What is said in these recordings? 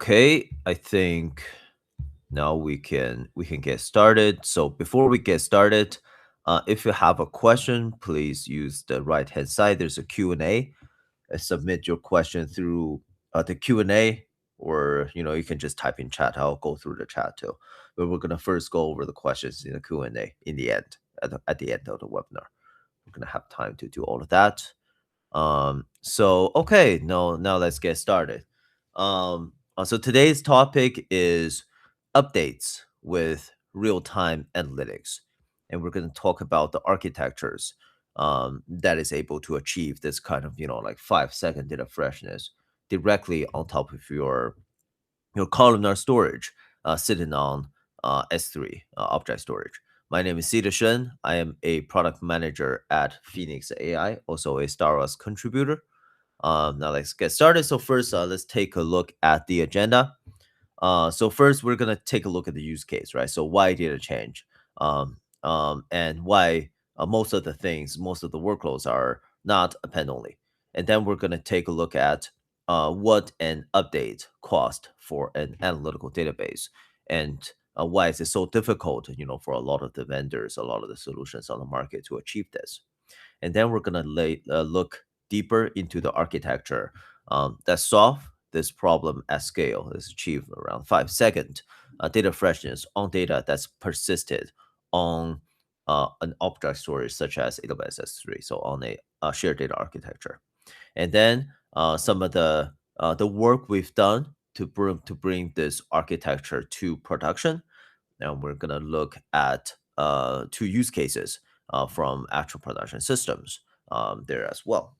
Okay, I think now we can get started. So before we get started, if you have a question, please use the right hand side. There's a Q&A. Submit your question through the Q&A, or you can just type in chat. I'll go through the chat too. But we're gonna first go over the questions in the Q&A in the end, at the end of the webinar. We're gonna have time to do all of that. So okay, now let's get started. So today's topic is updates with real-time analytics, and we're going to talk about the architectures that is able to achieve this kind of like 5-second data freshness directly on top of your columnar storage sitting on S3 object storage. My name is Sida Shen. I am a product manager at PhoenixAI, also a Star Wars contributor. Now let's get started. So first, let's take a look at the agenda. So first, we're gonna take a look at the use case, right? So why data change, and why most of the workloads are not append only. And then we're gonna take a look at what an update cost for an analytical database, and why is it so difficult, for a lot of the vendors, a lot of the solutions on the market to achieve this. And then we're gonna look deeper into the architecture that solve this problem at scale. Is achieved around 5 second data freshness on data that's persisted on an object storage such as AWS S3, so on a shared data architecture. And then some of the work we've done to bring this architecture to production. And we're gonna look at two use cases from actual production systems there as well,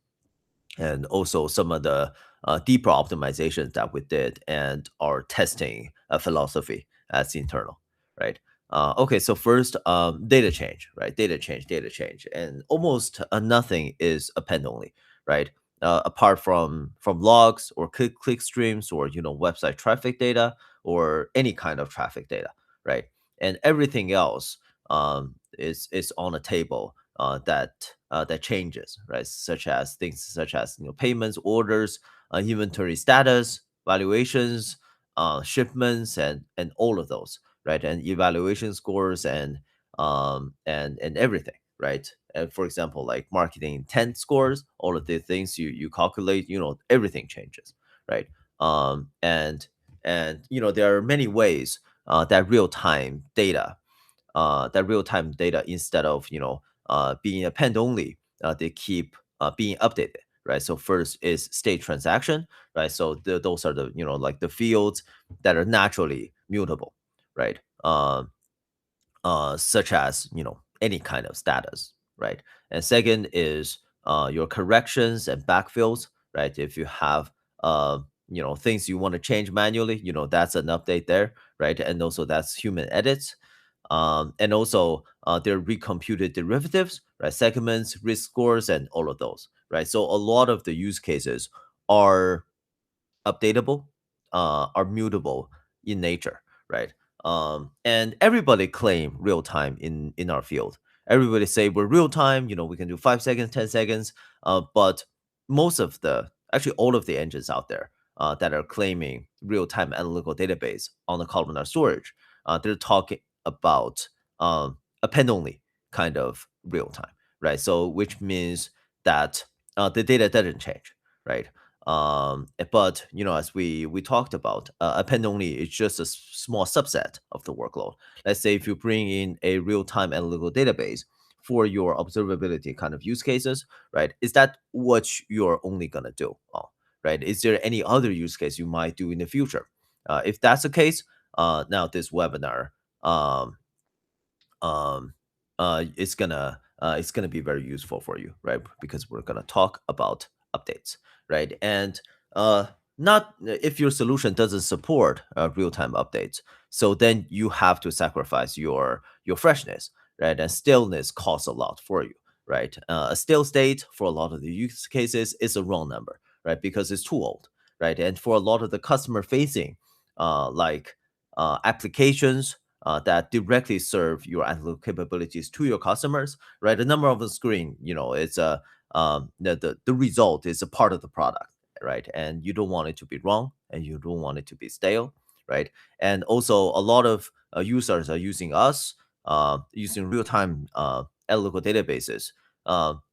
and also some of the deeper optimizations that we did and our testing philosophy as internal, right? Okay, so first, data change, right? Data change, and almost nothing is append only, right? Apart from logs or click streams, or website traffic data, or any kind of traffic data, right? And everything else is on a table that changes, right? Such as things such as payments, orders, inventory status, valuations, shipments, and all of those, right? And evaluation scores and everything, right? And for example, like marketing intent scores, all of the things you calculate, everything changes, right? And there are many ways that real time data, instead of being append only, they keep being updated, right? So first is state transaction, right? So those are the like the fields that are naturally mutable, right? Such as any kind of status, right? And second is your corrections and backfills, right? If you have things you want to change manually, that's an update there, right? And also that's human edits. And also there are recomputed derivatives, right? Segments, risk scores, and all of those, right? So a lot of the use cases are updatable, are mutable in nature, right? And everybody claim real time in our field. Everybody say we're real time. We can do 5 seconds, 10 seconds. But actually all of the engines out there that are claiming real time analytical database on the columnar storage, they're talking about append only kind of real time, right? So which means that the data doesn't change, right? But as we talked about, append only is just a small subset of the workload. Let's say if you bring in a real-time analytical database for your observability kind of use cases, right? Is that what you're only gonna do? Right? Is there any other use case you might do in the future? If that's the case, now this webinar um, it's gonna be very useful for you, right? Because we're gonna talk about updates, right? And not if your solution doesn't support real-time updates, so then you have to sacrifice your freshness, right? And staleness costs a lot for you, right? A stale state for a lot of the use cases is a wrong number, right? Because it's too old, right? And for a lot of the customer-facing, applications that directly serve your analytical capabilities to your customers, right? The number of the screen, it's the result is a part of the product, right? And you don't want it to be wrong, and you don't want it to be stale, right? And also, a lot of users are using us, using real-time analytical databases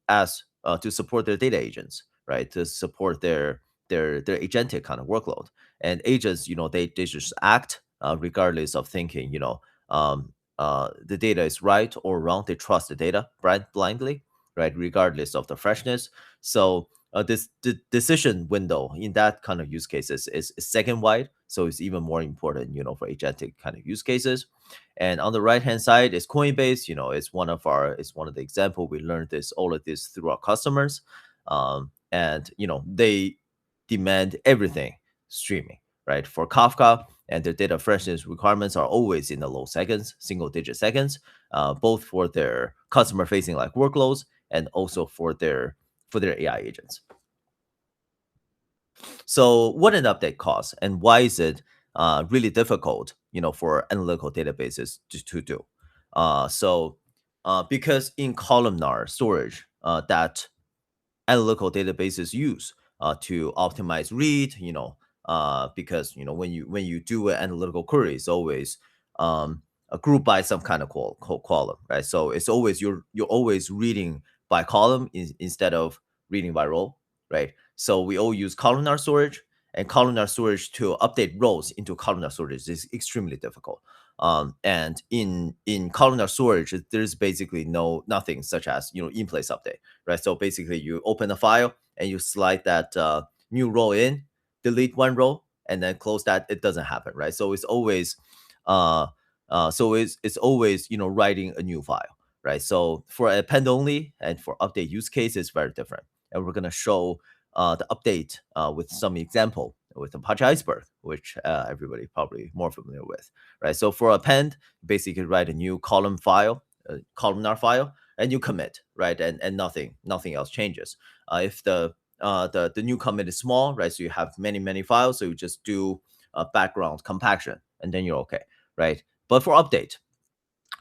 as to support their data agents, right? To support their agentic kind of workload. And agents, they just act regardless of thinking, the data is right or wrong. They trust the data blindly, right? Regardless of the freshness. So this the decision window in that kind of use cases is second wide. So it's even more important, for agentic kind of use cases. And on the right hand side is Coinbase. It's one of the example. We learned all of this through our customers. And they demand everything streaming, right? For Kafka, and their data freshness requirements are always in the low seconds, single digit seconds, both for their customer facing like workloads and also for their AI agents. So what an update costs, and why is it really difficult, for analytical databases to do? Because in columnar storage, that analytical databases use to optimize read, because when you do an analytical query, it's always grouped by some kind of column, right? So it's always you're always reading by column instead of reading by row, right? So we all use columnar storage, and columnar storage to update rows into columnar storage is extremely difficult. And in columnar storage, there's basically nothing such as in place update, right? So basically, you open a file and you slide that new row in, delete one row, and then close that. It doesn't happen, right? So it's always it's always writing a new file, right? So for append only and for update use case, it's very different, and we're gonna show the update with some example with Apache Iceberg, which everybody probably more familiar with, right? So for append, basically write a new column file, columnar file, and you commit, right? And nothing else changes. If the new commit is small, right? So you have many files, so you just do a background compaction, and then you're okay, right? But for update,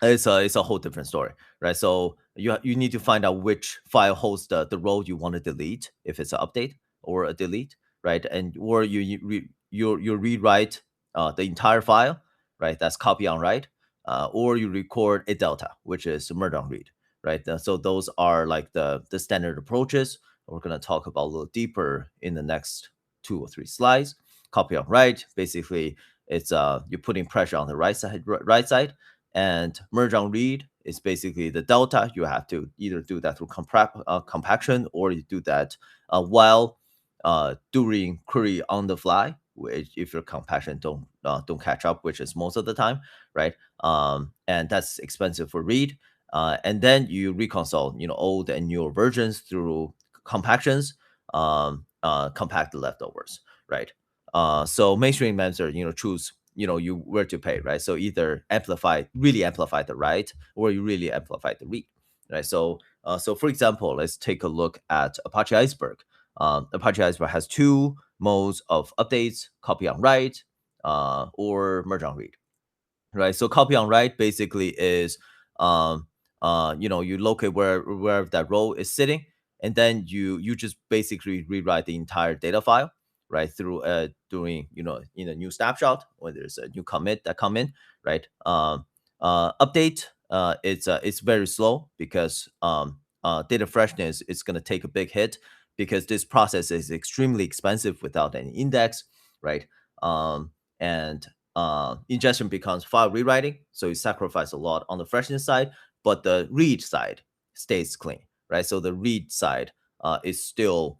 it's a whole different story, right? So you need to find out which file holds the row you want to delete, if it's an update or a delete, right? And or you rewrite the entire file, right? That's copy on write, or you record a delta, which is merge on read, right? So those are like the standard approaches. We're gonna talk about a little deeper in the next 2 or 3 slides. Copy on write, basically, it's you're putting pressure on the right side, and merge on read is basically the delta. You have to either do that through compaction, or you do that while doing query on the fly, which if your compaction don't catch up, which is most of the time, right? And that's expensive for read. And then you reconcile, old and newer versions through compactions, compact the leftovers, right? So mainstream manager, choose you where to pay, right? So either really amplify the write, or you really amplify the read, right? So for example, let's take a look at Apache Iceberg. Apache Iceberg has two modes of updates: copy on write, or merge on read, right? So copy on write basically is you locate where that row is sitting, and then you just basically rewrite the entire data file, right? Through doing in a new snapshot when there's a new commit that come in, right? Update, it's very slow because data freshness is going to take a big hit, because this process is extremely expensive without any index, right? And ingestion becomes file rewriting, so you sacrifice a lot on the freshness side, but the read side stays clean, right? So the read side is still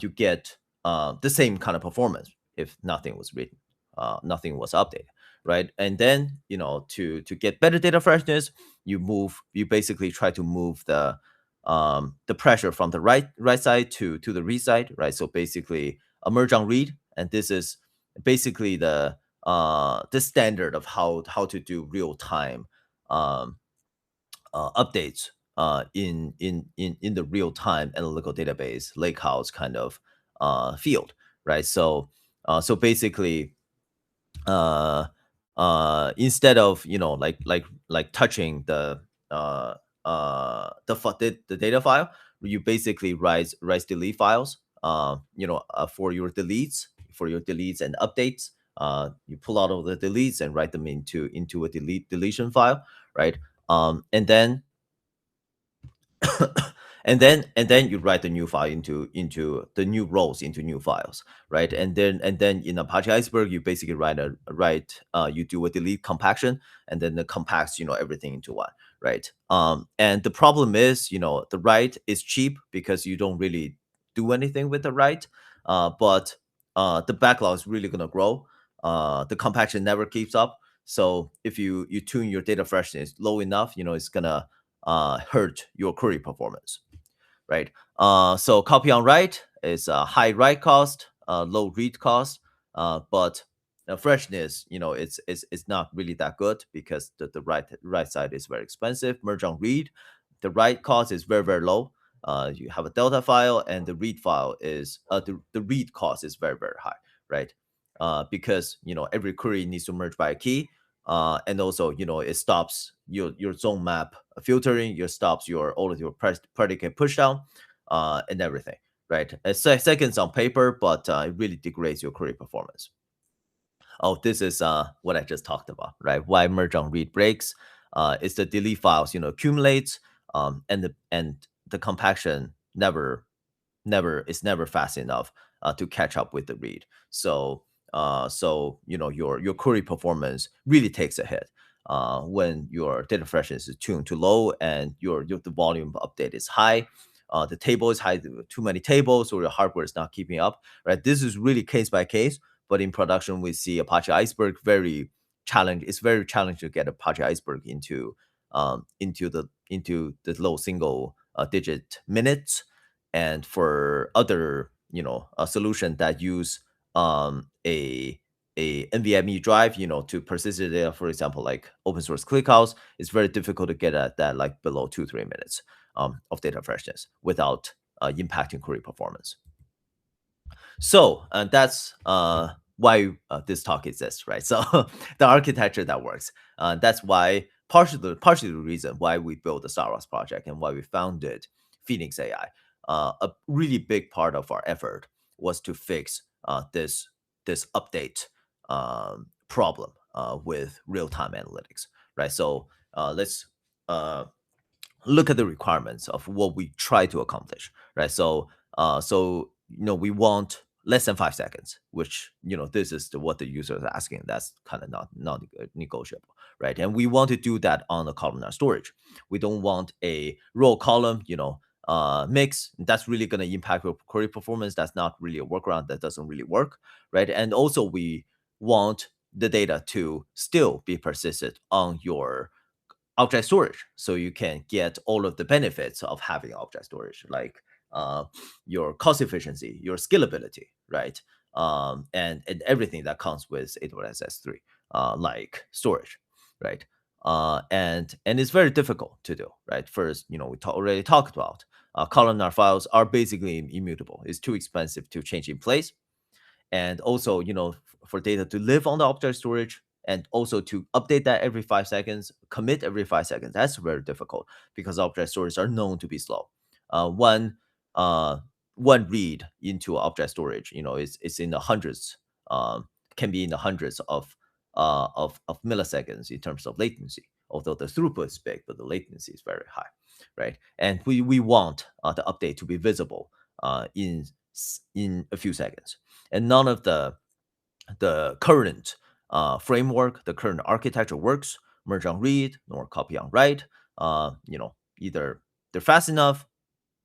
you get the same kind of performance if nothing was written, nothing was updated, right? And then to get better data freshness, you basically try to move the pressure from the right side to the read side, right? So basically a merge on read, and this is basically the standard of how to do real time updates in the real time analytical database lakehouse kind of field, right? So basically, instead of like touching the data file, you basically write delete files for your deletes and updates. You pull out all the deletes and write them into a deletion file, right? And then and then you write the new file into the new rows into new files, right? And then in Apache Iceberg, you basically you do a delete compaction, and then it compacts everything into one, right? And the problem is, the write is cheap because you don't really do anything with the write, but the backlog is really gonna grow. The compaction never keeps up. So if you tune your data freshness low enough, it's gonna hurt your query performance, right? So copy on write is a high write cost, low read cost, but freshness, it's not really that good because the right side is very expensive. Merge on read, the write cost is very very low. You have a delta file, and the read file is the read cost is very very high, right? Because every query needs to merge by a key, and also it stops your zone map filtering, your stops all of your predicate pushdown, and everything, right? Seconds on paper, but it really degrades your query performance. Oh, this is what I just talked about, right? Why merge on read breaks? Is the delete files accumulates, and the compaction never fast enough to catch up with the read. So your query performance really takes a hit when your data freshness is tuned too low and the volume of update is high. The table is high, too many tables, or your hardware is not keeping up. Right, this is really case by case. But in production, we see Apache Iceberg very challenge. It's very challenging to get Apache Iceberg into the low single digit minutes. And for other a solution that use a NVMe drive to persisted data, for example, like open source ClickHouse, it's very difficult to get at that like below 2-3 minutes of data freshness without impacting query performance. So that's why this talk exists, right? So the architecture that works. That's why partially the reason why we built the Star Wars project and why we founded PhoenixAI. A really big part of our effort was to fix this update problem with real time analytics, right? So let's look at the requirements of what we try to accomplish, right? So we want less than 5 seconds, which this is what the user is asking. That's kind of not negotiable, right? And we want to do that on the columnar storage. We don't want a row column mix. That's really going to impact your query performance. That's not really a workaround. That doesn't really work, right? And also we want the data to still be persisted on your object storage, so you can get all of the benefits of having object storage, like your cost efficiency, your scalability, right? And everything that comes with AWS S3, like storage, right? And it's very difficult to do, right? First, we already talked about columnar files are basically immutable. It's too expensive to change in place, and also for data to live on the object storage, and also to update that every 5 seconds, commit every 5 seconds, that's very difficult because object storage are known to be slow. One read into object storage it's in the hundreds, can be in the hundreds of milliseconds in terms of latency, although the throughput is big, but the latency is very high, right? And we want the update to be visible in a few seconds. And none of the current framework, the current architecture works. Merge on read nor copy on write. Either they're fast enough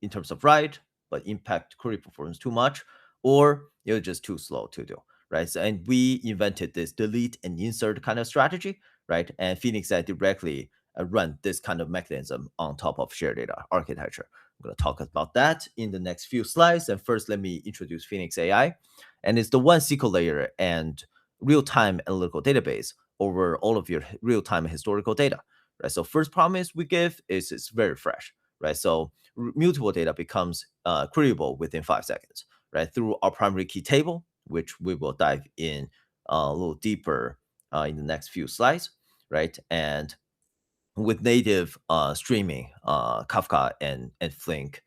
in terms of write, but impact query performance too much, or you're just too slow to do, right? So, and we invented this delete and insert kind of strategy, right? And PhoenixAI directly run this kind of mechanism on top of shared data architecture. I'm going to talk about that in the next few slides. And first, let me introduce PhoenixAI. And it's the one SQL layer and real-time analytical database over all of your real-time historical data, right? So first promise we give is it's very fresh, right? So mutable data becomes queryable within 5 seconds, right? Through our primary key table, which we will dive in a little deeper in the next few slides, right? And with native streaming, Kafka and Flink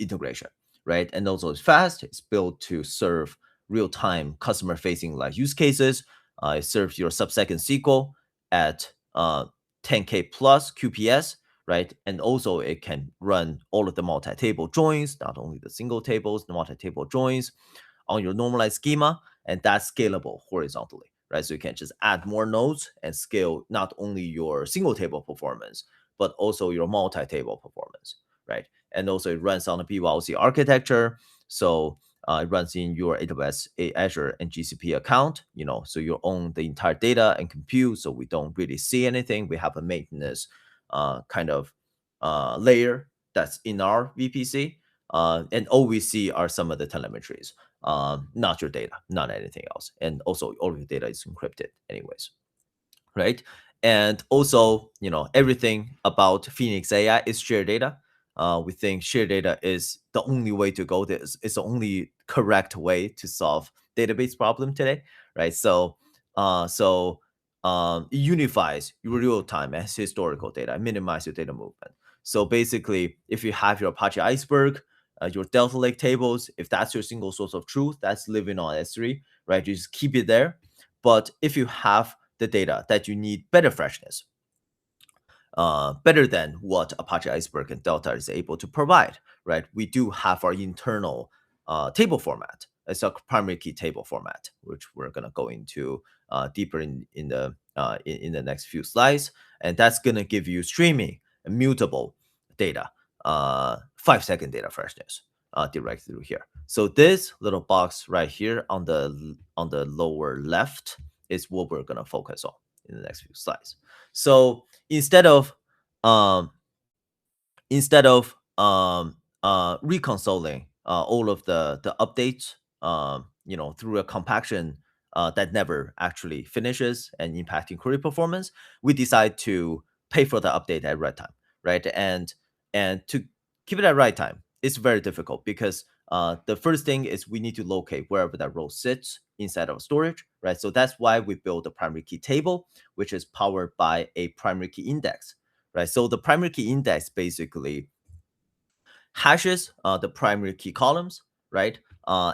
integration, right? And also it's fast. It's built to serve real-time customer-facing like use cases. It serves your sub-second SQL at 10K plus QPS, right? And also it can run all of the multi-table joins, not only the single tables, the multi-table joins on your normalized schema, and that's scalable horizontally, right? So you can just add more nodes and scale not only your single table performance, but also your multi-table performance, right? And also it runs on a BYOC architecture. So it runs in your AWS, Azure, and GCP account, so you own the entire data and compute. So we don't really see anything. We have a maintenance kind of layer that's in our VPC. And all we see are some of the telemetries, not your data, not anything else. And also all of your data is encrypted anyways, right? And also, everything about PhoenixAI is shared data. We think shared data is the only way to go. This is the only correct way to solve database problem today, right? So it unifies your real time and historical data, minimize your data movement. So basically, if you have your Apache Iceberg, your Delta Lake tables, if that's your single source of truth, that's living on S3, right? You just keep it there. But if you have the data that you need better freshness, better than what Apache Iceberg and Delta is able to provide, right? We do have our internal table format. It's a primary key table format, which we're gonna go into deeper in the next few slides, and that's gonna give you streaming mutable data, 5-second data freshness directly through here. So this little box right here on the lower left is what we're gonna focus on in the next few slides. So instead of um, reconciling all of the updates, through a compaction that never actually finishes and impacting query performance, we decide to pay for the update at right time, right? And to keep it at right time, it's very difficult because the first thing is we need to locate wherever that row sits inside of storage, right? So that's why we build a primary key table, which is powered by a primary key index, right? So the primary key index basically hashes the primary key columns, right?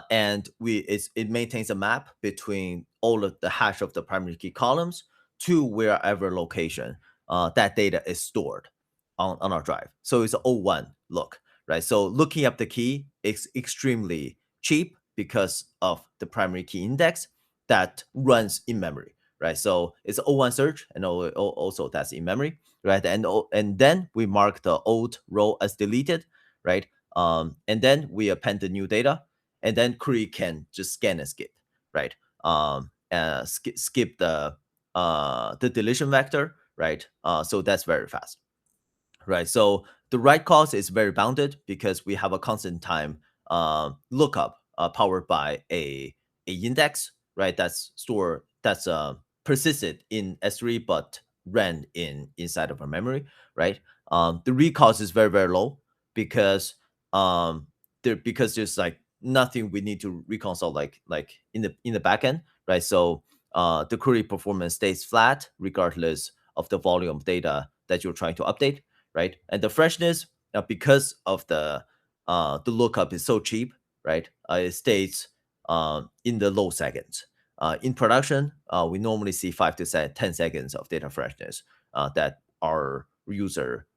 And it maintains a map between all of the hash of the primary key columns to wherever location that data is stored on our drive. So it's an O1 look, right? So looking up the key is extremely cheap because of the primary key index that runs in memory, right? So it's O1 search, and also that's in memory, right? And then we mark the old row as deleted, right? And then we append the new data, and then query can just scan and skip, right? Skip the deletion vector, right? So that's very fast, right? So the write cost is very bounded because we have a constant time lookup powered by a index, right? That's persisted in S3 but ran inside of our memory, right? The read cost is very, very low because because there's like nothing we need to reconcile like in the backend, right? So the query performance stays flat regardless of the volume of data that you're trying to update, right? And the freshness, because of the lookup is so cheap, right? It stays in the low seconds. In production, we normally see 10 seconds of data freshness that our user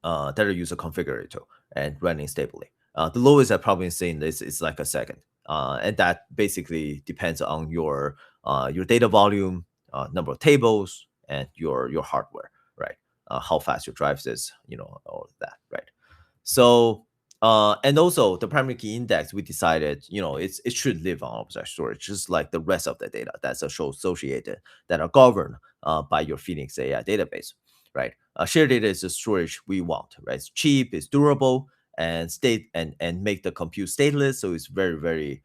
configured to and running stably. The lowest I've probably seen is like a second, and that basically depends on your data volume, number of tables, and your hardware, right? How fast your drives is, all of that, right? So and also the primary key index, we decided, it should live on object storage, just like the rest of the data that's associated that are governed by your PhoenixAI database, right? Shared data is the storage we want, right? It's cheap, it's durable, and make the compute stateless. So it's very, very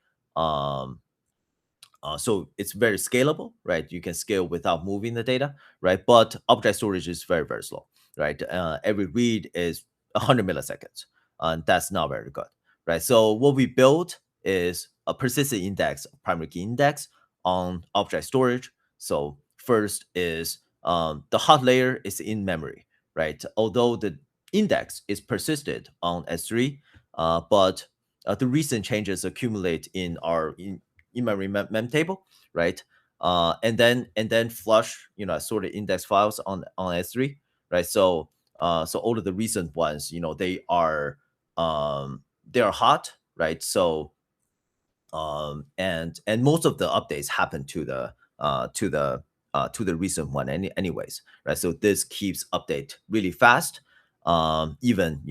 so it's very scalable, right? You can scale without moving the data, right? But object storage is very, very slow, right? Every read is 100 milliseconds, and that's not very good, right? So what we built is a persistent index, primary key index on object storage. So first is the hot layer is in memory, right? Although the index is persisted on S3, but the recent changes accumulate in our in-memory mem table, right? And then flush, assorted index files on S3, right? So all of the recent ones, they are hot, right? And most of the updates happen to the recent one anyways, right? So this keeps update really fast. Even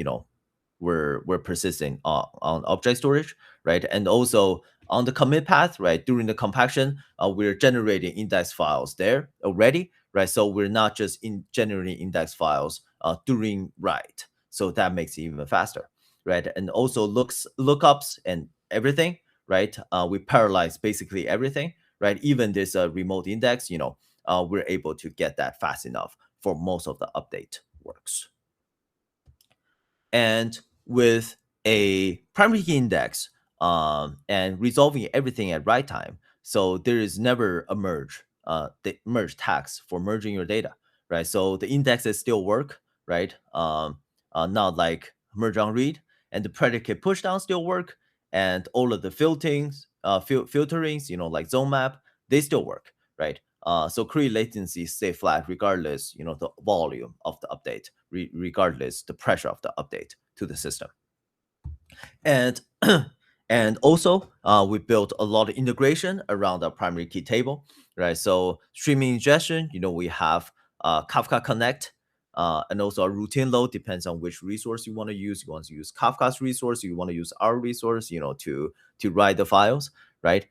we're persisting on object storage, right? And also on the commit path, right? During the compaction, we're generating index files there already, right? So we're not just generating index files during write, so that makes it even faster, right? And also lookups and everything, right? We parallelize basically everything, right? Even this remote index, we're able to get that fast enough for most of the update works. And with a primary key index and resolving everything at right time, so there is never a the merge tags for merging your data, right? So the indexes still work, right? Not like merge on read, and the predicate pushdown still work, and all of the filterings, like zone map, they still work, right? So query latency stay flat regardless, the volume of the update, regardless the pressure of the update to the system. And and also we built a lot of integration around our primary key table, right? So streaming ingestion, we have Kafka Connect, and also a routine load depends on which resource you want to use. You want to use Kafka's resource, you want to use our resource, to write the files, right?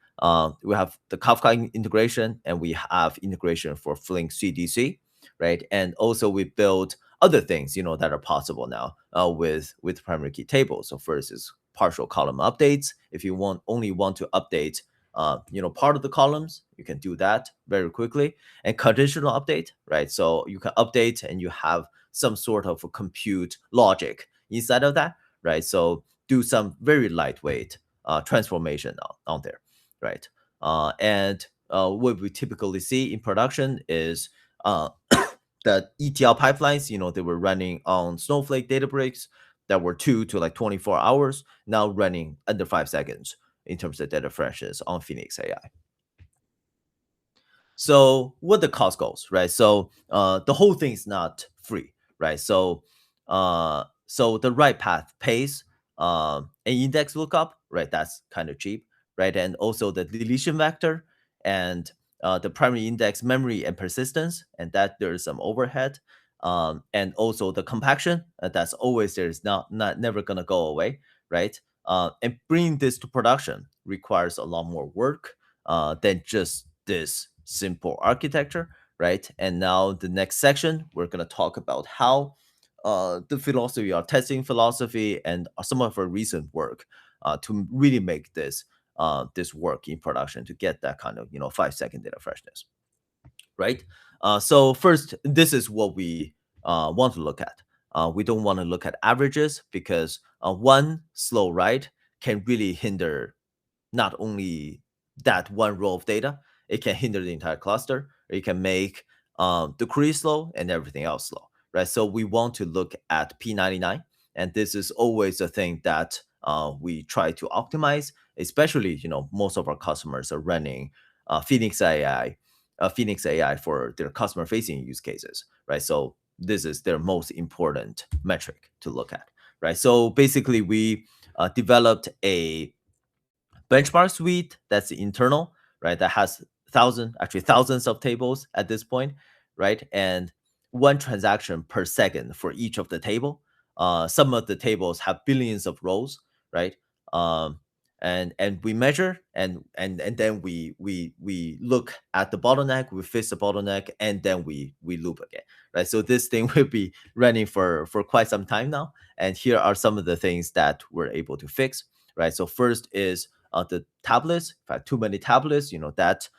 We have the Kafka integration, and we have integration for Flink CDC, right? And also we build other things, that are possible now with primary key tables. So first is partial column updates. If you only want to update, part of the columns, you can do that very quickly. And conditional update, right? So you can update and you have some sort of a compute logic inside of that, right? So do some very lightweight transformation on there, right? And what we typically see in production is the ETL pipelines, they were running on Snowflake Databricks that were 2 to like 24 hours, now running under 5 seconds in terms of data freshness on PhoenixAI. So what the cost goes, right? So the whole thing is not free, right? So the right path pays an index lookup, right? That's kind of cheap, right? And also the deletion vector and the primary index memory and persistence, and that there's some overhead. And also the compaction, that's always there's not never gonna go away, right? And bringing this to production requires a lot more work than just this simple architecture, right? And now the next section, we're going to talk about how the philosophy, our testing philosophy, and some of our recent work to really make this work in production to get that kind of 5 second data freshness, right? So first, this is what we want to look at. We don't want to look at averages because one slow write can really hinder not only that one row of data, it can hinder the entire cluster. It can make the query slow and everything else slow, right? So we want to look at P99, and this is always a thing that we try to optimize. Especially, most of our customers are running Phoenix AI for their customer-facing use cases, right? So this is their most important metric to look at, right? So basically, we developed a benchmark suite that's internal, right? That has thousands of tables at this point, right? And one transaction per second for each of the table. Some of the tables have billions of rows, right? Um, and we measure and then we look at the bottleneck, we fix the bottleneck, and then we loop again, right? So this thing will be running for quite some time now. And here are some of the things that we're able to fix, right? So first is the tablets. If I have too many tablets, that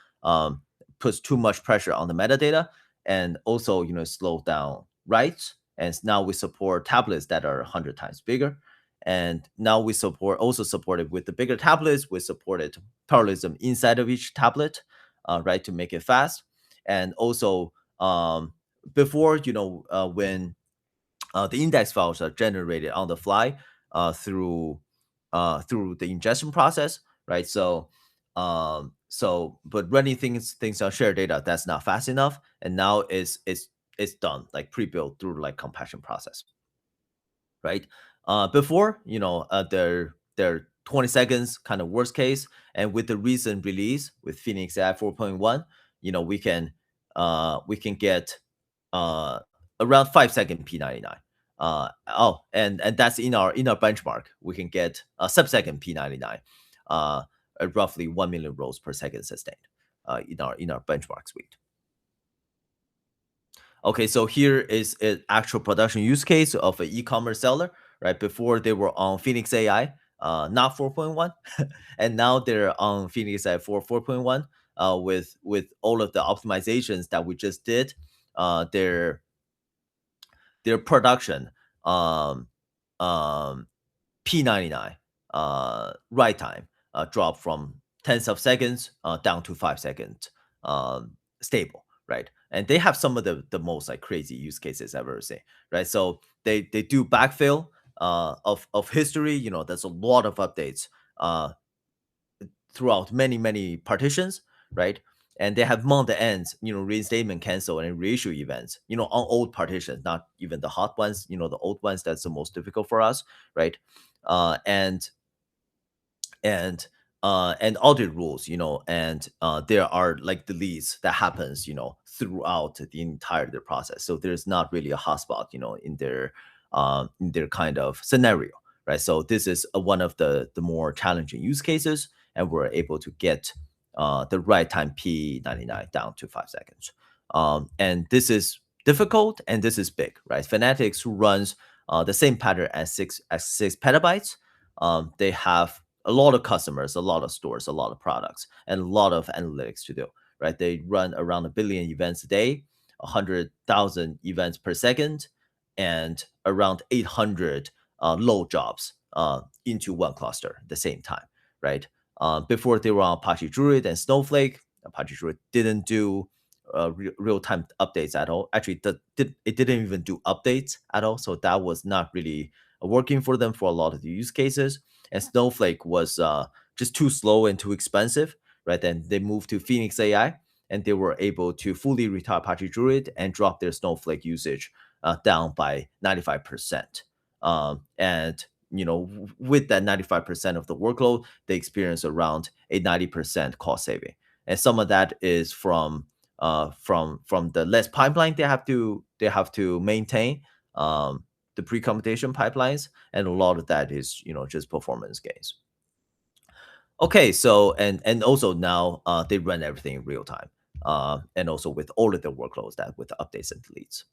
puts too much pressure on the metadata, and also slow down writes. And now we support tablets that are 100 times bigger. And now we also supported with the bigger tablets. We supported parallelism inside of each tablet, right, to make it fast. And also before, when the index files are generated on the fly through through the ingestion process, right? But running things on shared data, that's not fast enough, and now it's done like pre-built through like compaction process, right? Before, they're 20 seconds kind of worst case, and with the recent release with PhoenixAI 4.1, we can get uh around 5-second P99. And that's in our benchmark. We can get a sub-second P99, at roughly 1 million rows per second sustained, in our benchmark suite. Okay, so here is an actual production use case of an e-commerce seller, right? Before they were on PhoenixAI, not 4.1, and now they're on PhoenixAI 4.1, with all of the optimizations that we just did. Their production, um, um, P99 write time dropped from tens of seconds down to 5 seconds, stable, right? And they have some of the most like crazy use cases I've ever seen, right? So they do backfill of history. There's a lot of updates throughout many partitions, right? And they have month ends, reinstatement, cancel, and reissue events, on old partitions, not even the hot ones, the old ones. That's the most difficult for us, right? Uh, and and audit rules, and there are like deletes that happens, throughout the entire their process. So there's not really a hotspot, in their kind of scenario, right? So this is one of the more challenging use cases, and we're able to get the right time P99 down to 5 seconds. And this is difficult, and this is big, right? Fanatics runs the same pattern as 6 petabytes. They have a lot of customers, a lot of stores, a lot of products, and a lot of analytics to do, right? They run around 1 billion events a day, 100,000 events per second, and around 800 load jobs into one cluster at the same time, right? Before they were on Apache Druid and Snowflake, Apache Druid didn't do real-time updates at all. Actually, it didn't even do updates at all, so that was not really working for them for a lot of the use cases. And Snowflake was just too slow and too expensive, right? Then they moved to PhoenixAI, and they were able to fully retire Apache Druid and drop their Snowflake usage down by 95%. And with that 95% of the workload, they experience around a 90% cost saving, and some of that is from the less pipeline they have to maintain, the pre-computation pipelines, and a lot of that is just performance gains. Okay, so and also now they run everything in real time, and also with all of the workloads that with the updates and deletes.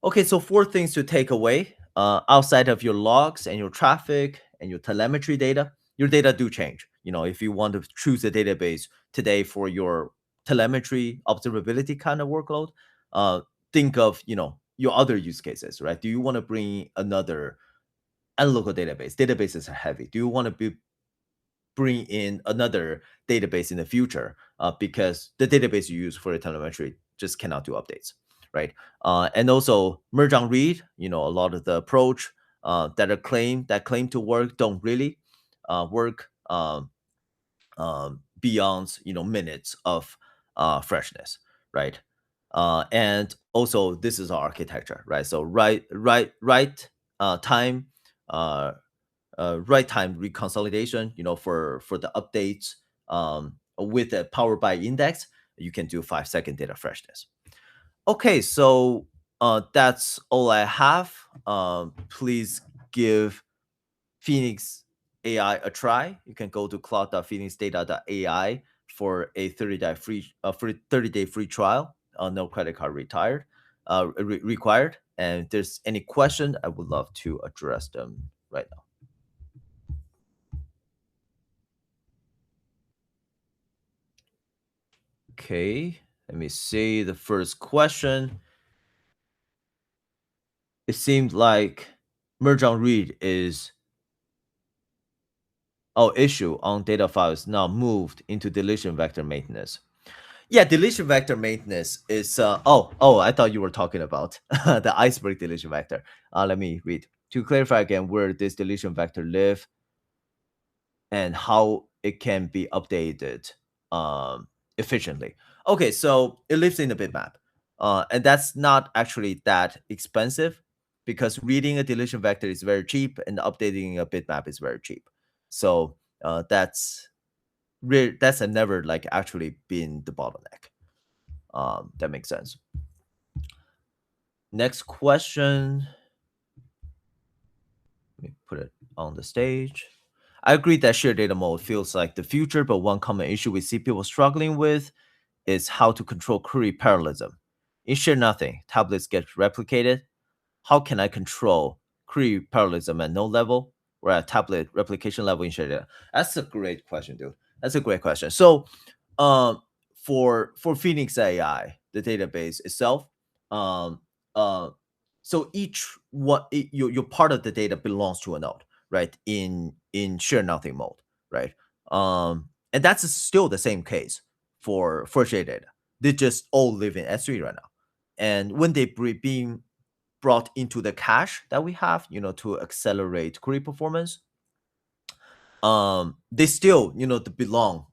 Okay, so 4 things to take away. Outside of your logs and your traffic and your telemetry data, your data do change. If you want to choose a database today for your telemetry observability kind of workload, uh, think of your other use cases, right? Do you want to bring another local database? Databases are heavy. Do you want to bring in another database in the future, because the database you use for your telemetry just cannot do updates, right? And also merge on read, a lot of the approach that claim to work don't really work beyond minutes of freshness, right? And also this is our architecture, right? So time uh, right time reconsolidation, for the updates, with a Power BI index, you can do 5-second data freshness. Okay, so that's all I have. Please give Phoenix AI a try. You can go to cloud.phoenixdata.ai for a 30-day free trial. No credit card required. And if there's any question, I would love to address them right now. Okay, let me see the first question. It seems like merge on read is issue on data files now moved into deletion vector maintenance. Yeah, deletion vector maintenance is I thought you were talking about the iceberg deletion vector. Let me read. To clarify again where this deletion vector live, and how it can be updated efficiently. Okay, so it lives in the bitmap, and that's not actually that expensive because reading a deletion vector is very cheap and updating a bitmap is very cheap. So that's never like actually been the bottleneck. That makes sense. Next question. Let me put it on the stage. I agree that shared data mode feels like the future, but one common issue we see people struggling with is how to control query parallelism. In share nothing, tablets get replicated. How can I control query parallelism at node level or at tablet replication level in shared data? That's a great question, dude. That's a great question. So, um, for Phoenix AI, the database itself, um, uh, so each one, your part of the data belongs to a node, right? In share nothing mode, right? And that's still the same case for share data. They just all live in S3 right now. And when they being brought into the cache that we have, to accelerate query performance, they still, they belong.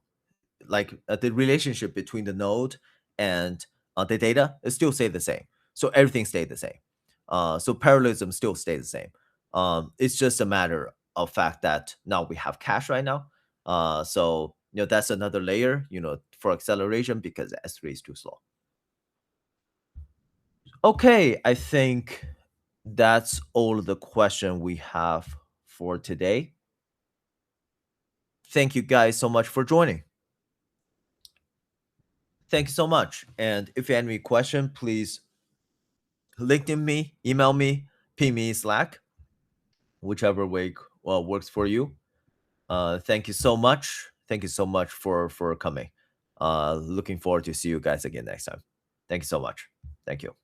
Like the relationship between the node and the data is still stay the same. So everything stayed the same. So parallelism still stays the same. It's just a matter of fact that now we have cache right now. So that's another layer, for acceleration because S3 is too slow. Okay, I think that's all the question we have for today. Thank you guys so much for joining. Thank you so much. And if you have any question, please LinkedIn me, email me, ping me Slack, whichever way works for you. Thank you so much. Thank you so much for coming. Looking forward to see you guys again next time. Thank you so much. Thank you.